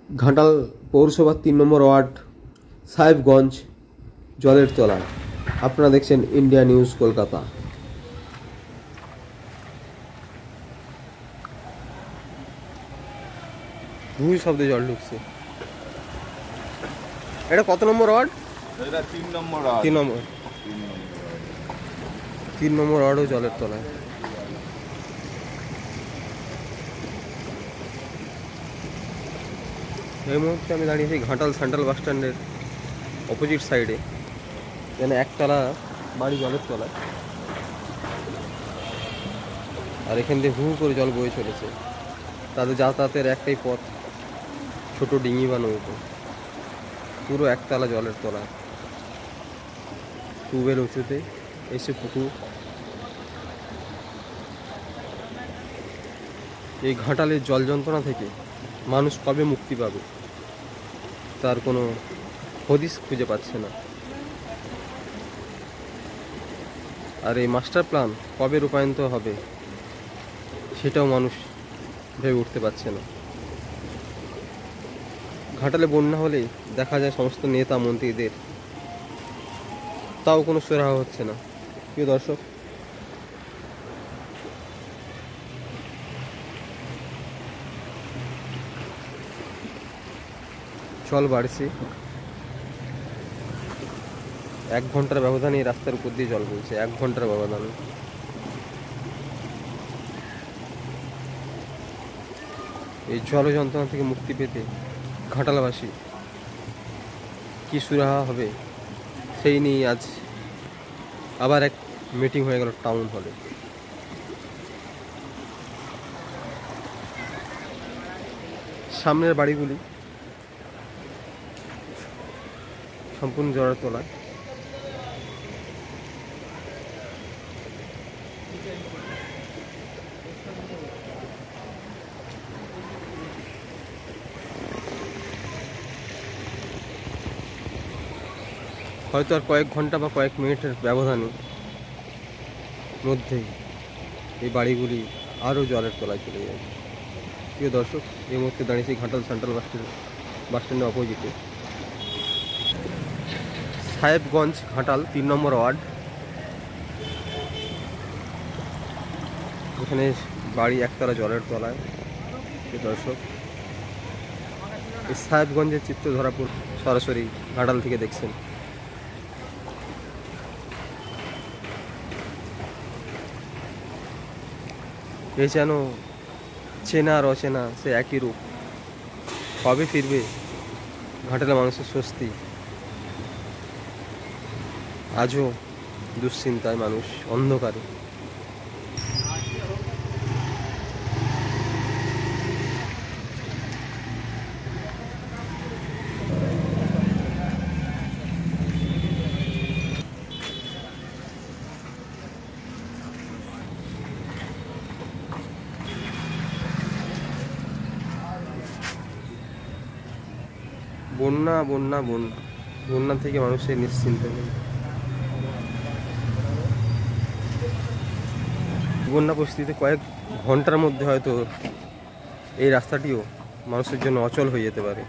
ঘাটাল পৌরসভার 3 নম্বর ওয়ার্ড সাহেবগঞ্জ জলের তলায়। আপনারা দেখছেন ইন্ডিয়া নিউজ কলকাতা। ভুল শব্দে জল ঢুকছে। এটা কত নম্বর ওয়ার্ড? এটা 3 নম্বর ওয়ার্ড। 3 নম্বর ওয়ার্ডও জলের তলায়। এই মুহূর্তে আমি দাঁড়িয়েছি ঘাটাল সেন্ট্রাল বাস স্ট্যান্ডের অপোজিট সাইডে, যেন একতলা বাড়ি জলের তলায়, আর এখান দিয়ে হু করে জল বয়ে চলেছে। তাদের যাতায়াতের একটাই পথ, ছোট ডিঙি বা নৌকো। পুরো একতলা জলের তলায়, টুবেল উঁচুতে, এসে পুকুর। এই ঘাটালের জল যন্ত্রণা থেকে মানুষ কবে মুক্তি পাবে তার কোনো হদিস খুঁজে পাচ্ছে না। আর এই মাস্টার প্ল্যান কবে রূপায়িত হবে সেটাও মানুষ ভেবে উঠতে পারছে না। ঘাটালে বন্যা হলেই দেখা যায় সমস্ত নেতা মন্ত্রীদের, তাও কোনো সুরাহা হচ্ছে না। প্রিয় দর্শক, জল বাড়ছে, 1 ঘন্টার ব্যবধানে এই রাস্তার উপর দিয়ে জল বইছে, 1 ঘন্টার ব্যবধানে। এই জল যন্ত্রণা থেকে মুক্তি পেতে ঘাটালবাসী কি সুরাহা হবে সেই নিয়ে আজ আবার এক মিটিং হয়ে গেল টাউন হলে। সামনের বাড়িগুলি সম্পূর্ণ জলের তলায়। হয়তো আর কয়েক ঘন্টা বা কয়েক মিনিটের ব্যবধানে মধ্যেই এই বাড়িগুলি আরও জলের তলায় চলে যায়। প্রিয় দর্শক, এই মুহূর্তে দাঁড়িয়েছি ঘাটাল সেন্ট্রাল বাস স্ট্যান্ডের অপোজিটে, সাহেবগঞ্জ ঘাটাল 3 নম্বর ওয়ার্ড। এখানে বাড়ি একতলা জলের তলায়। প্রিয় দর্শক, এই সাহেবগঞ্জের চিত্র ধরা সরাসরি ঘাটাল থেকে দেখছেন। এই যেন চেনা আর অচেনা সে একই রূপ। কবে ফিরবে ঘাটালে মানুষের স্বস্তি? আজও দুশ্চিন্তায় মানুষ, অন্ধকারে। বন্যা বন্যা বন্যা, বন্যা থেকে মানুষের নিশ্চিন্ত নেই। বন্যা পরিস্থিতিতে কয়েক ঘন্টার মধ্যে হয়তো এই রাস্তাটিও মানুষের জন্য অচল হয়ে যেতে পারে।